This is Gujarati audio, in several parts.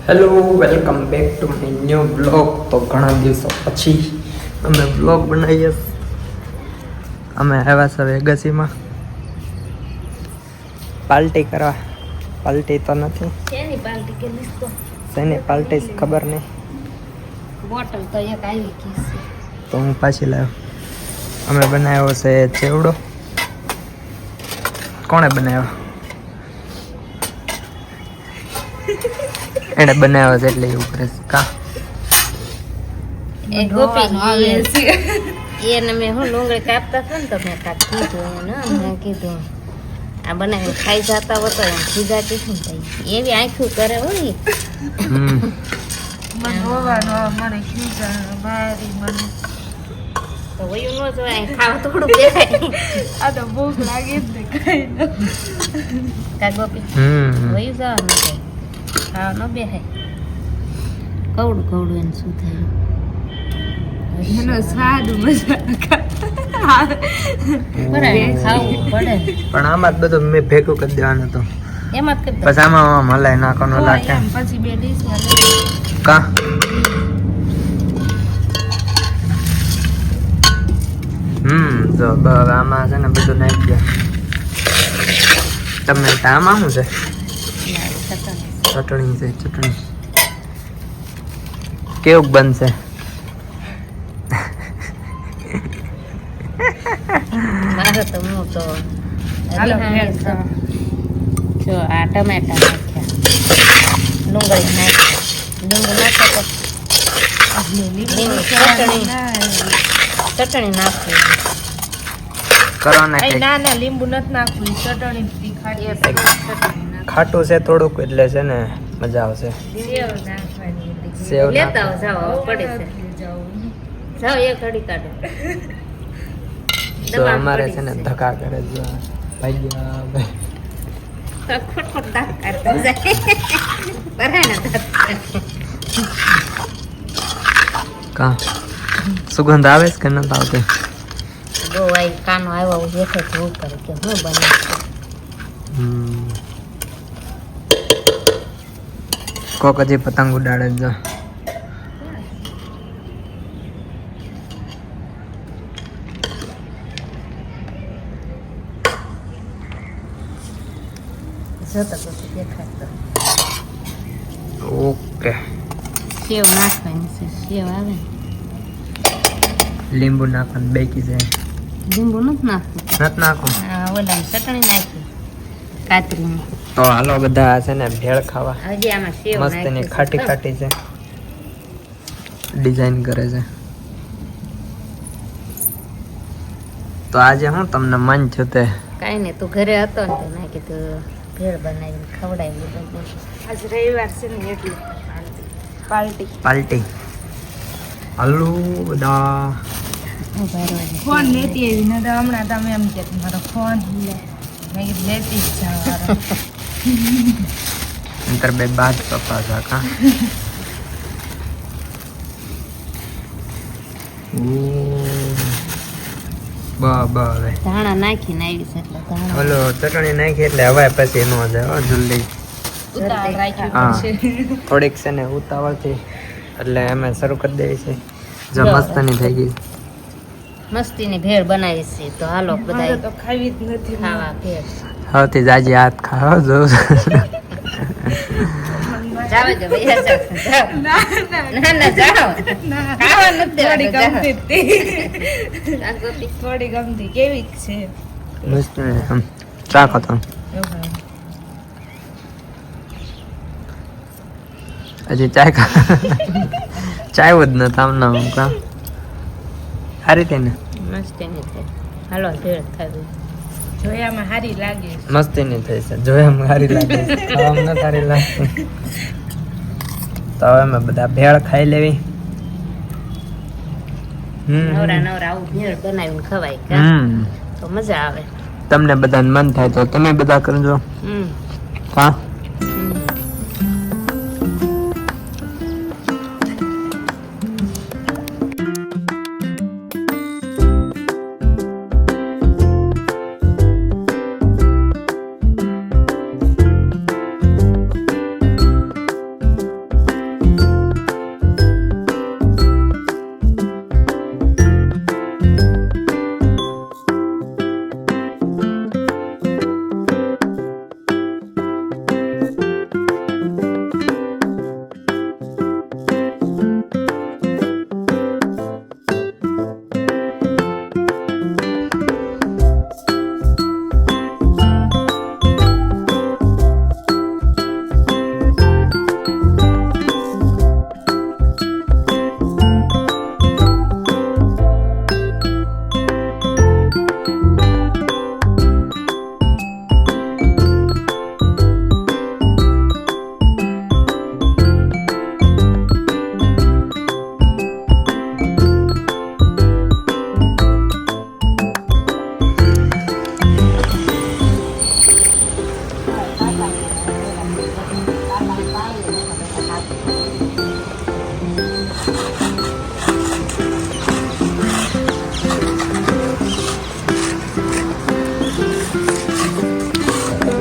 Hello welcome back to my new blog. તો ઘણા દિવસો પછી અમે બ્લોગ બનાવીએ. અમે આવ્યા છે વેગસીમાં પાર્ટી કરવા. પાર્ટી તો નથી, શેની પાર્ટી કે લિસ્તો શેની પાર્ટી ખબર નહીં. બોટલ તો એક આવી ગઈ છે. તો હું પાછી લાવ્યો. અમે બનાવ્યો છે ચેવડો. કોણે બનાવ્યો? એને બનાવ્યો છે એટલે એવું કરે છે કા. એ ગોપી એને મેં હું ડુંગળી કાપતા હતા ને તો મેં કાંક કીધું એને મેં કીધું આ બનાવીને ખાઈ જતા હોય તો એમ ખીજા કીધું થાય એવી આંખું કરે હોય. તો વયું ન જોવાય ખાવા થોડું દેખાય. આ તો ભૂખ લાગે જ ને કઈ કા ગોપી વયું જવાનું છે ખાવા ન બેહાય. કવડું કવડું એને શું થાય એનો સ્વાદ મજા બરાબર ખાવું પડે પણ આમાં જ બધું મેં ભેગું કરી દેવાનું હતું. એમાં જ કરી પછી આમાં મલાઈ નાખવાનું લાગે પછી બે ડીશ કા. જો હવે આમાં છે ને બધું નાખી દે. તમને આમાં શું છે? ચટણી છે. ચટણી કેવું બનશે? મારે તો હું તો હાલો જો આ ટમેટા નાખ્યા, ડુંગળી નાખી, લીંબુ નાખો તો ચટણી નાખવી. કરો નાખે. ના ના લીંબુ નથી નાખવું, ચટણી ખાટી ખાટું છે થોડુંક એટલે છે ને મજા આવશે. સેવ નાખવાની સેવ લેતા આવો, જાઓ પડે છે. જાઓ એક ઘડી કાઢો. તો અમારે છે ને ધક્કા કરે છે ભાઈ. ખોટ દાંત કાઢતા જાય. બરાબર કા સુગંધ આવે છે કે નથી આવતી? જો આઈ કાનો આવ્યો જેઠે જોવું કરે કે હું બને. કોક હજી પતંગ ઉડાડે છે. જોતા પછી દેખાડતો. ઓકે. સેવ નાખવાની છે, સેવ આવે ને. લીંબુ નાખવાનું બેકી જાય. લીંબુ નથી નાખવું. નથી નાખું. ઓલા ચટણી નાખી કાતરીની. તો હાલો બધા છે ને ભેળ ખાવા. હજી આમાં સેવ મસ્ત ની ખાટી ખાટી છે. ડિઝાઇન કરે છે. તો આજે હું તમને મન છે તે કાંઈ નહીં, તું ઘરે હતો ને તો મેં કીધું ભેળ બનાવીને ખવડાવી બધું. આજ રવિવાર છે ને એટલે પાર્ટી પાર્ટી. હાલો બધા. ફોન લેતી આવી ને તો હમણાં તમે એમ કે મારો ફોન લે મેં કીધું લેતી જ જાઓ. અંતર બે બાદ પપ્પા હતા કા. હવે ધાણા નાખીને આવી છે એટલે ધાણા ઓલો ચટણી નાખી એટલે હવે પછી નો જાય જલ્દી. ઉતાવળ રાખ્યું હા છે. થોડીક છે ને ઉતાવળથી એટલે અમે શરૂ કરી દઈએ છીએ. જો મસ્તની થઈ ગઈ. મસ્તીની ભેળ બનાવી છે તો હાલો મારે બધા તો ખાવી જ નથી ખાવા ભેળ. સૌથી જાજી હાથ ખાઓ જો. જાવે જો ભૈયા જાઓ. ના ના જાઓ. ખાવા નથી થોડી દેવાનું, ગમતી હતી. જાઓ. ગોપી. થોડી ગમતી કેવી છે મસ્ત આમ ચાખો તો હજી ચાય ચાય જ નથી આમ ના આમ કા. સારી થઈ ને મસ્તીની છે. હાલો ભેળ ખાવી. જોયામાં સારી લાગે છે. મસ્તીની થઈ છે. જોયા સારી લાગે છે. ખાવામાં ન સારી લાગતી. તો હવે અમે બધા ભેળ ખાઈ લેવી. નવરા નવરા આવું ભેળ બનાવીને ખવાય કા તો મજા આવે. તમને બધાને મન થાય તો તમે બધા કરજો. હા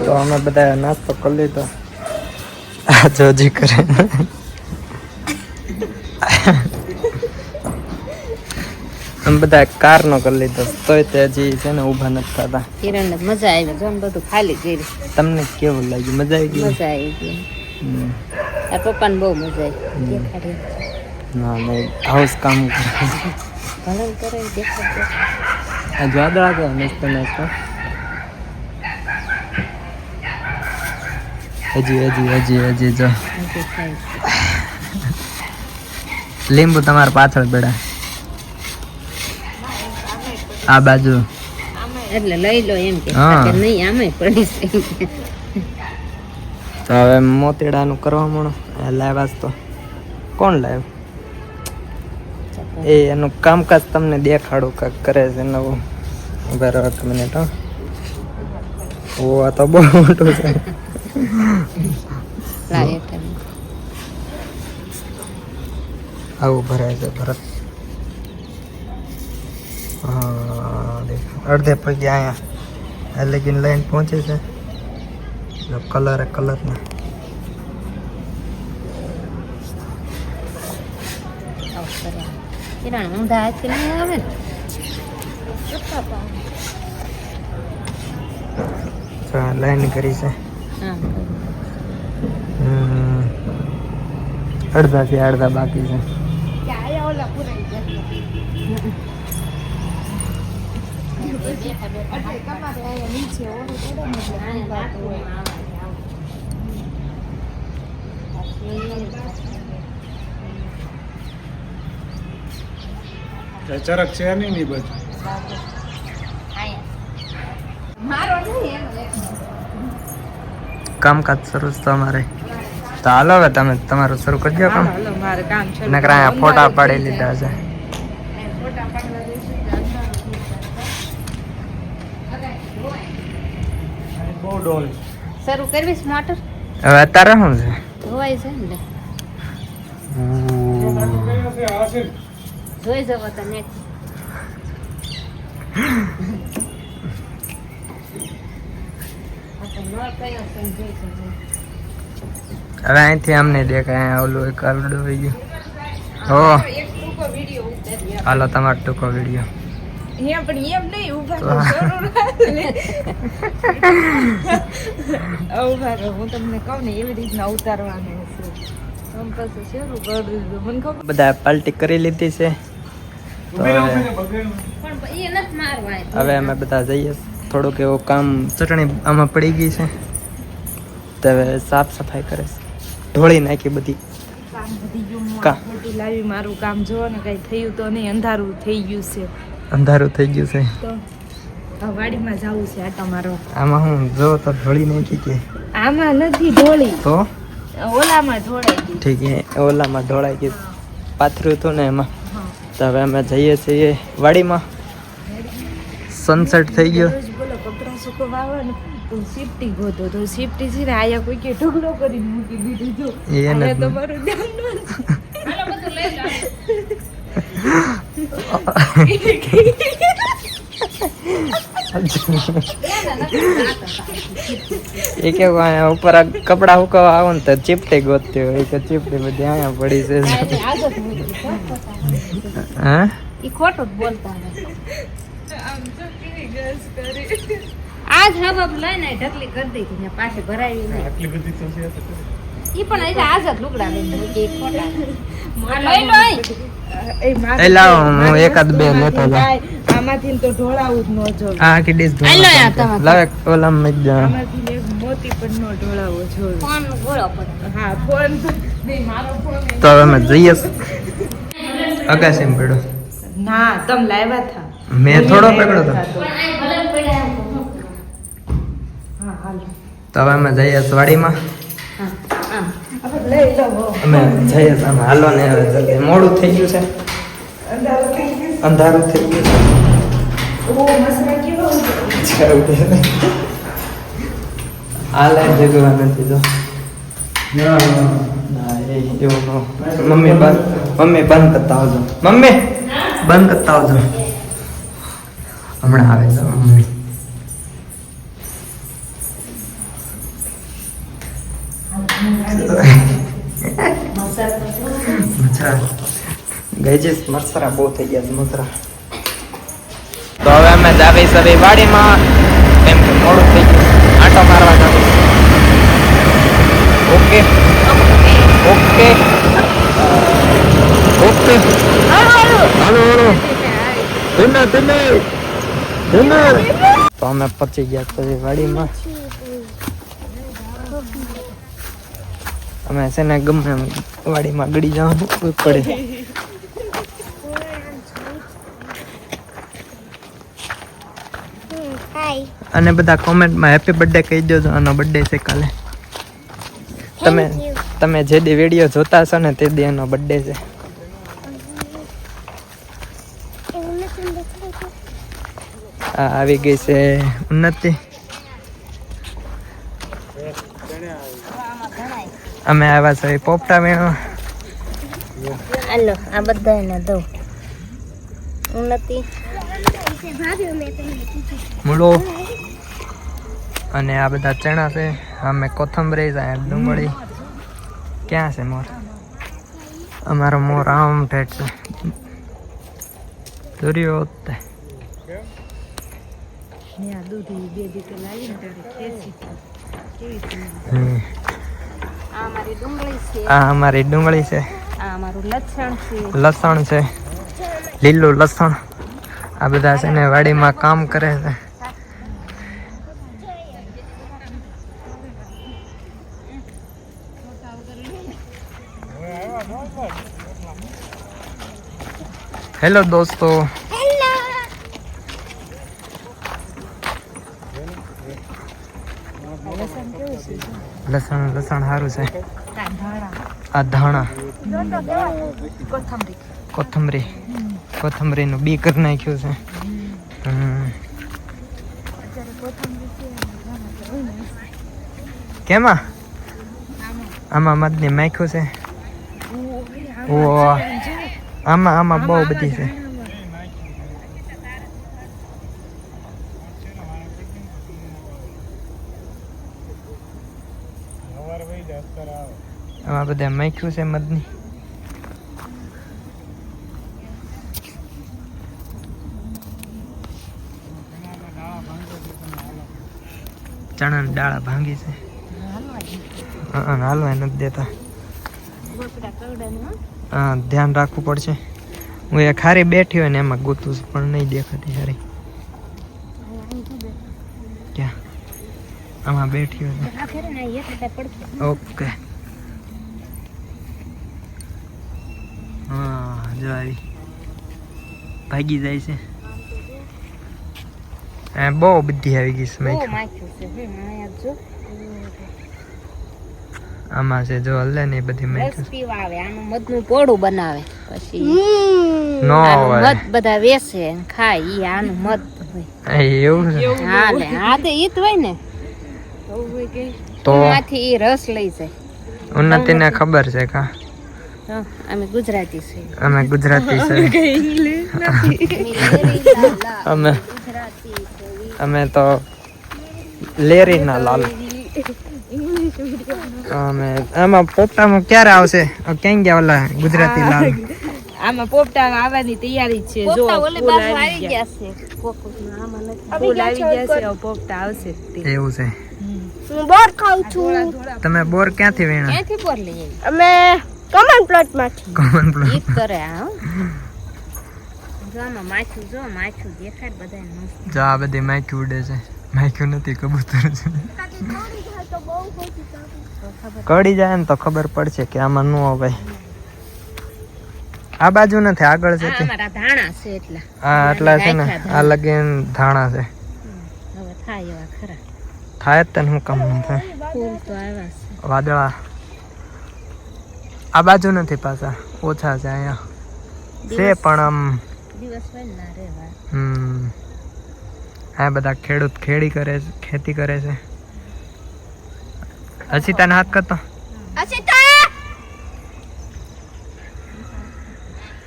તો અમે બધા નાસ્તો કરી લીધો. આ જોજી કરે અમે બધા કારનો કરી લીધો તોય તે હજી છે ને ઊભા નથી થતા. કિરણ મજા આવી જો ને બધું ખાલી ગયું. તમને કેવું લાગ્યું? મજા આવી ગઈ? મજા આવી ગઈ. આ પપ્પાને બહુ મજા આવી. દેખાડી ના નહીં હાઉસ કામ કરે ભલે કરે દેખાડજો. આ વાદળા તો મસ્ત મસ્ત હજી જો લીંબુ તમારા પાછળ બેડા આ બાજુ એટલે લઈ લો એમ કે હા. કે નહીં આમે પડી છે. તો હવે મોતીડાનું કરવા માંડો. લાવ્યા તો કોણ લાવ્યું? એ એનું કામકાજ તમને દેખાડું કાંક કરે છે નવું. ઉભા રહો એક મિનિટ. ઓ આ તો બહુ મોટું છે. લાવ એક જ. આવું ભરાય છે ભરત. હા દેખો અડધે પગે અહીંયા લેકિન લાઈન પહોંચે છે. કલર કલરના કિરણ ઊંધા હાથથી નહીં આવે ને. લાઈન કરી છે. હા અડધાથી અડધા બાકી છે. ચરક છે નહીં ની બધું કામકાજ શરૂ છે તમારે તો હાલો હવે તમે તમારું શરૂ કરી દો કામ. મારે કામ છે. નકર અહીંયા ફોટા પાડી લીધા છે. બહુ ડોલ શરૂ કરવીશ મોટર હવે અત્યારે શું છે? ધોવાય છે ને જોઈ જવો તમે. હવે અહીંથી અમને દેખાય અહીંયા ઓલું એક આલડું હોય ગયું. હો હાલો તમારો ટૂંકો વિડીયો. અહીંયા પણ એમ નહીં ઊભા તો. રહો, જરૂર ઊભા રહો. હું તમને કહું ને એવી રીતના ઉતારવાનું છે. આમ પછી શરૂ કરી દીધું મને ખબર. બધા પાર્ટી કરી લીધી છે. તો હવે પણ એ નથી મારવા. હવે અમે બધા જઈએ. થોડુંક એવું કામ ચટણી આમાં પડી ગઈ છે તો હવે સાફ સફાઈ કરે છે. ઢોળી નાખી બધી. કામ વધી ગયું. હું કા? આ ખોટું લાવી મારું કામ જો ને કઈ થયું તો નહીં. અંધારું થઈ ગયું છે અંધારું થઈ ગયું છે. તો હવે વાડીમાં જવું છે આટા મારવા. આમાં હું જો તો ઢોળી નાખી કે આમાં નથી ઢોળી, તો ઓલામાં ઢોળાઈ ગઈ. ઠીક છે. ઓલામાં ઢોળાઈ ગઈ પાથર્યું હતું ને એમાં. હા. તો હવે અમે જઈએ છીએ વાડીમાં. સનસેટ થઈ ગયો. રોજ બોલો કપડાં સુકવવા ને તો સિફ્ટી ગોતો તો સિફ્ટી છે ને આયા કોઈ કે ઢોકળો કરીને મૂકી દીધું જો. એ નથી. આયા તમારું ધ્યાન ન એ કે અહીંયા ઉપર આ કપડા સુકવવા આવો ને તો ચીપટી ગોતતી હોય કે ચીપટી બધી અહીંયા પડી છે. હા ઈ ખોટું જ બોલતા હતા. આમ તો કેવી ગસ કરી. આજ હવા લઈને ઢકલી કરી દીધી ને પાછી ભરાવી નહીં. આટલી બધી તો છે તો ઈ પણ એટલે આજ જ લુગડા લઈને મૂકી એક ખોટા. આ લઈ લો અહીં. એ માથે એ લાવો, હું એકાદ બે લેતો જાઉં. આમાંથી ને તો ઢોળાવું જ ન જોઈએ. આ આખી ડીશ હાલો યાર તમારે. લાવે ઓલામાં મૂકી દો. આમાંથી ને એક મોતી પણ ન ઢોળાવો જોઈએ. ફોન ગોળો પડે. હા ફોન તો નહીં, મારો ફોન તો હવે અમે જઈએ અગાસીમાં પડ્યો. ના તમે લાવ્યા હતા. મેં થોડો પકડ્યો હતો. પણ આ ભલે પડ્યા. હા હાલ તો હવે અમે જઈએ વાડીમાં. હા આમ. આપણે લઈ લો. અમે જઈએ આમ હાલો ને હવે જલ્દી. મોડું થઈ ગયું છે. અંધારું થઈ ગયું. અંધારું થઈ ગયું છે. ઓ મસરા કેવો હતો. આ લાઈન જગવા નથી જો. ના એ એવું ન. મમ્મી બંધ કરતા આવજો. મમ્મી બંધ કરતા આવજો. હમણાં આવે છે મમ્મી. મચરા ગઈજીસ મચરા બહુ થઈ ગયા છે મચરા. તો હવે અમે જાવી સરી વાડીમાં કેમ કે મોડું થઈ ગયું આંટો મારવા જવું. ઓકે ઓકે ઓકે હાલો હાલો તો અમે પચી ગયા પછી વાડીમાં. અમે છે ને ગમે એમ વાડીમાં ગળી જવાનું પડે. અને બધા કોમેન્ટમાં હેપી બર્થડે કહી દેજો. આનો બર્થડે છે કાલે. તમે જે દી વિડીયો જોતા હશો ને તે દી એનો બર્થડે છે. આ આવી ગઈ છે ઉન્નતિ. અમે આવ્યા છે પોપટા વેણો. હાલો આ બધાને દઉં. ઉન્નતિ મૂળો અને આ બધા ચણા છે. અમે કોથમરી છે ડુંગળી. ક્યાં છે મોર? અમારો મોર આમ ઠેઠ છે. દોર્યો આ અમારી ડુંગળી છે. આ અમારું લસણ છે. લસણ છે લીલું લસણ. આ બધા છે ને વાડીમાં કામ કરે છે. હેલો દોસ્તો. લસણ સારું છે. આ ધાણા કોથમરી નું બી કરી નાખ્યું છે. કેમાં આમાં મધની નાખ્યું છે. આમાં બહુ બધી છે. આમાં બધા નાખ્યું છે મધની. ચણાની ડાળા ભાંગી છે. હાલવા નથી દેતા. હા ધ્યાન રાખવું પડશે. હું એ ખારી બેઠી હોય ને એમાં ગોતું છું પણ નહીં દેખાતી સારી. ક્યાં? આમાં બેઠી હોય. ઓકે હા જો આવી ભાગી જાય છે. બહુ બધી આવી ગઈ છે. આમાં છે જો હલે ને બધી આનું મધનું પોળું બનાવે પછી નો મધ બધા વેચે ખાય. ઈ આનું મધ એવું છે. હા લે હા તો ઈ જ હોય ને. તો માંથી ઈ રસ લઈ જાય. ઉન્નતિને ખબર છે કા અમે ગુજરાતી છે. અમે ગુજરાતી છે. અમે તો લેરી ના લાલ. આમાં પોપટામાં ક્યારે આવશે? ક્યાં ગયા ઓલા ગુજરાતી લાલ? આમાં પોપટા આવવાની તૈયારી છે. જો ઓલે બાજુ આવી ગયા છે. ફૂલ આવી ગયા છે. પોપટા આવશે. એવું છે. હું બોર ખાઉં છું. તમે બોર ક્યાંથી વેણા? ક્યાંથી બોર લઈ આવી? અમે કોમન પ્લોટ માંથી. Common plot. ઈ કરે આ જો આમાં માછું જો માછું દેખાડ બધાને મસ્ત. જો આ બધી માખી ઉડે છે. માખી નથી કબૂતર છે. કડી જાય ને તો ખબર પડશે કે આમાં નો ભાઈ. આ બાજુ નથી આગળ છે તે. અમારા ધાણા છે એટલા. આ આટલા છે ને આ લગીન ધાણા છે. હવે થાય એવા ખરા. થાય જ તને હું કામ નહીં થાય. ફૂલ તો આવ્યા છે. વાદળા આ બાજુ નથી પાછા ઓછા છે અહીંયા છે પણ આમ દિવસ હોય ને ના રેવા. આ બધા ખેડૂત ખેતી કરે છે. અસીતાને હાથ કરતો. અસિતા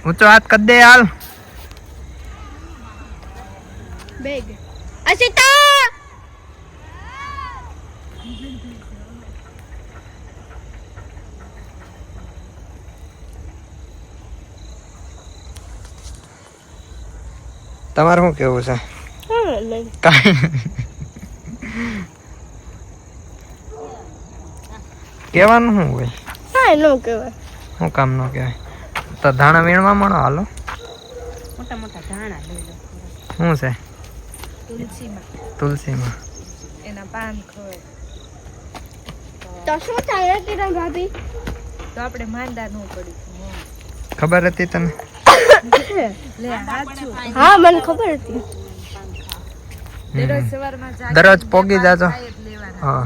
ઊંચો હાથ કર દે હાલ. બેગ અસિતા તમારે શું કેવું છે? હા નહીં કાંઈ કહેવાનું શું હોય? હા નો કહેવાય શું કામ ન કહેવાય? તો ધાણા વીણવા મળો હાલો. મોટા મોટા ધાણા લઈ લો. શું છે? તુલસીમાં તુલસીમાં. એના પાન ખવાય તો શું થાય કિરણ ભાભી તો આપણે માંદા ન પડી. ખબર હતી તને? લે હાચું. હા મને ખબર હતી દરરોજ સવારમાં જાગીને દરરોજ પોગી જાજો. ખાઈ જ લેવાના. હા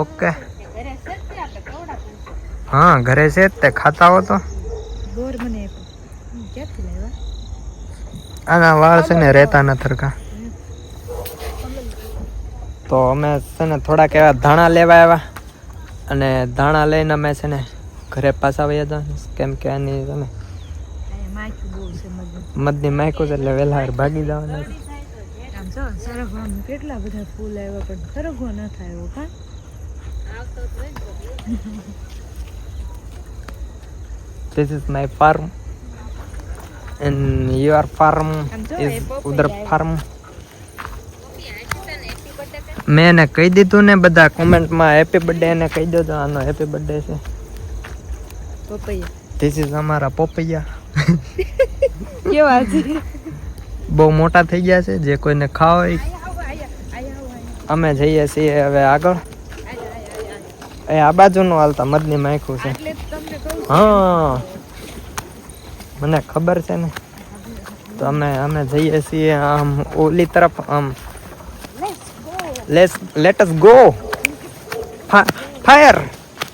ઓકે. ઘરે સસ્તી આપણે કવડા પૂછો. હા ઘરે છે જ તે ખાતા હો તો. ગોર મને ક્યાંથી લાવ્યા? આના વાળ છે ને રહેતા ન થરકા. તો અમે છે ને થોડાક એવા ધાણા લેવા આવ્યા અને ધાણા લઈને અમે છે ને ઘરે પાછા વયા હતા કેમ કે આની તમે અહીંયા માખી બહુ છે મધુ. મધની માયકો છે એટલે વહેલા ભાગી જવાના છે. આમ જો સરગવામાં કેટલા બધા ફૂલ આવ્યા પણ સરગવો ન થાય એવો કાં? આવતો જ હોય ને. This is my farm and your farm is ઉધર farm. મેં એને કહી દીધું ને બધા કોમેન્ટમાં હેપી બર્થડે એને કહી દો તો આનો હેપી બર્થડે છે. પપૈયા ધીસ ઇઝ અમારા પોપૈયા. કેવા છે? બહુ મોટા થઈ ગયા છે જે કોઈને ખાવ હોય. અમે જઈએ છીએ હવે આગળ. એ આ બાજુનું હાલતા મધની માયખું છે. એટલે જ તમને કહું હા મને ખબર છે ને. તો અમે જઈએ છીએ આમ ઓલી તરફ આમ. Let us go. Fire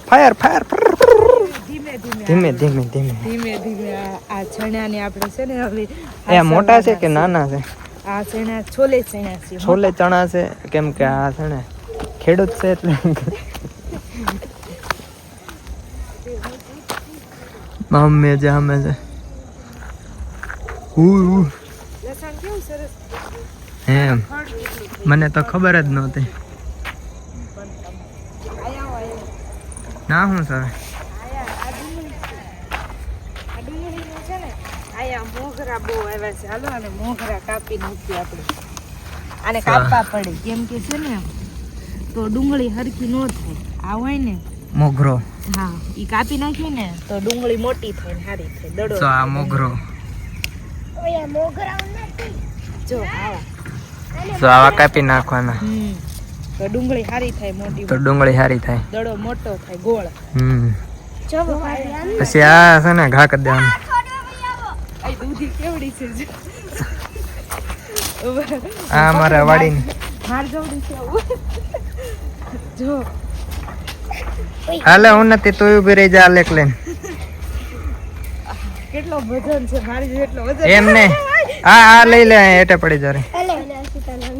fire fire. ધીમે ધીમે ધીમે ધીમે ધીમે. ધીમે ધીમે આ ચણાને આપણે છે ને હવે એ મોટા છે કે નાના છે? આ ચણા છોલે ચણા છે. છોલે ચણા છે કેમ કે આ છે ને ખેડૂત છે એટલે. મમ્મી જે અમે છે લસણ કેવું સરસ એમ મને તો ખબર જ નહોતી. ના શું સર આ ડુંગળીનું છે ને આયા મોગરા બહુ આવ્યા છે. હાલો આને મોગરા કાપી નાખીએ આપણે. આને કાપવા પડે કેમ કે છે ને તો ડુંગળી હરખી ન થાય. આ હોય ને મોગરો. હા ઈ કાપી નાખીએ ને તો ડુંગળી મોટી થાય ને સારી થાય. દડો તો આ મોગરો. ઓયા મોગરા નથી જો આવા તો આવા કાપી નાખવાના તો ડુંગળી સારી થાય મોટી. તો ડુંગળી સારી થાય. દડો મોટો થાય ગોળ. જો ભાભી આમ પછી આ છે ને ઘા કરી દેવાનું. આ દૂધી કેવડી છે જો. આ અમારા વાડીની. હાર જવડી છે જો. હાલે હું નથી તું ઉભી રહી જા લેક લઈને. કેટલો વજન છે મારી જેટલો વજન. એમ ને આ લઈ લે હેઠે પડી જરે. એલે સીતારામ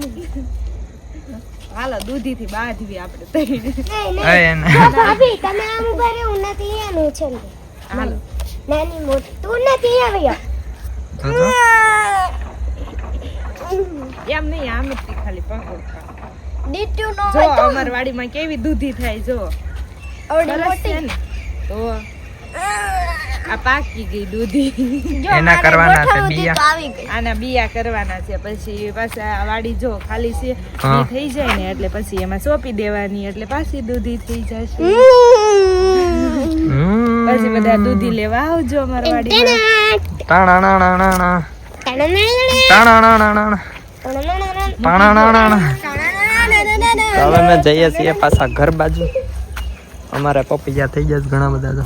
હાલો દૂધી થી બાંધવી આપણે તઈ. એને જો ભાભી તમે આમ ઉભા રહો હું નથી એનું છે ને હાલો નાની મોટી તું નથી આવ્યો તો જો. એમ નહીં આમ જ ખાલી પકડ. દીટુ નો જો અમાર વાડીમાં કેવી દૂધી થાય જો. ઓડી સરસ મોટી છે ને. તો આ પાકી ગઈ દૂધી. જો એના મારે કરવાના છે ગોઠવવું બીયા. તો આવી ગઈ આના બિયા કરવાના છે પછી પાછા આ વાડી જો ખાલી છે હા. બી થઈ જાય ને એટલે પછી એમાં સોંપી દેવાની એટલે પાછી દૂધી થઈ જશે. પછી બધા દૂધી લેવા આવજો અમારા વાડીમાં. ટાણાણાણાણા. ટાણાણાણાણા. ટાણાણાણાણા. તો હવે અમે જઈએ છીએ પાછા ઘર બાજુ. અમારે પપૈયા થઈ ગયા છે ઘણા બધા તો.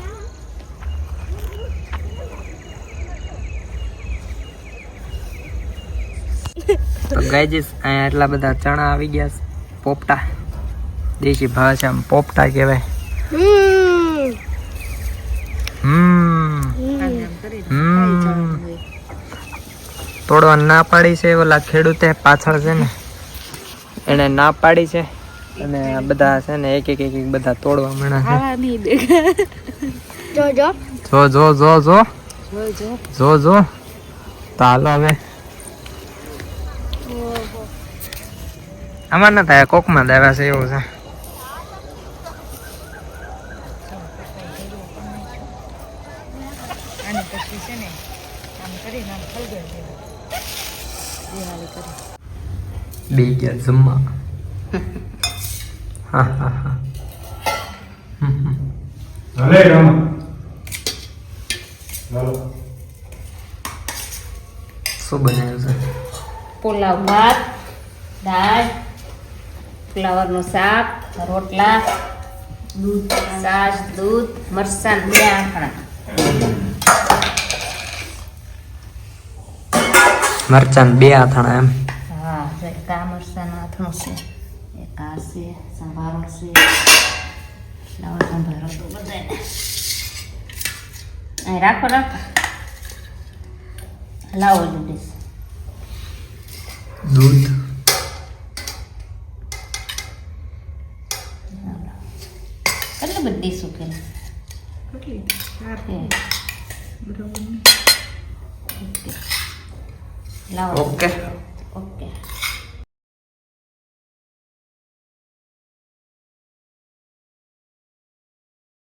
તો ગાઈજીસ અહીંયા એટલા બધા ચણા આવી ગયા છે. પોપટા દેશી ભાષામાં પોપટા કહેવાય. તોડવા ના પાડી છે ઓલા ખેડૂતે પાછળ છે ને એને ના પાડી છે અને આ બધા છે ને એક એક બધા તોડવા મળ્યા છે. ખાવા નહીં દે. જો જો જો જો જો જો જો જો જો તો હાલો હવે આમાં ના થાય કોકમાં દેવા છે એવું છે. આને પછી છે ને આમ કરીને આમ હળદર દેવાનું. બે ગયા જમવા. હા હા હા. હાલે રામા હાલો શું બનાવ્યું છે? પુલાવ, ભાત, દાળ, ફ્લાવરનું શાક, રોટલા, દૂધ, છાશ, દૂધ, મરચાં, 2 આંખણા. મરચાં 2 આથાણા એમ. હા, એક આ મરચાંનું આથણું છે, એક આ છે, સંભારો છે. ફ્લાવર સંભારો તો બધાને અહીં રાખો. લાવો દૂધ. દૂધ કેટલી બધી સુકેલી લાવો. ઓકે.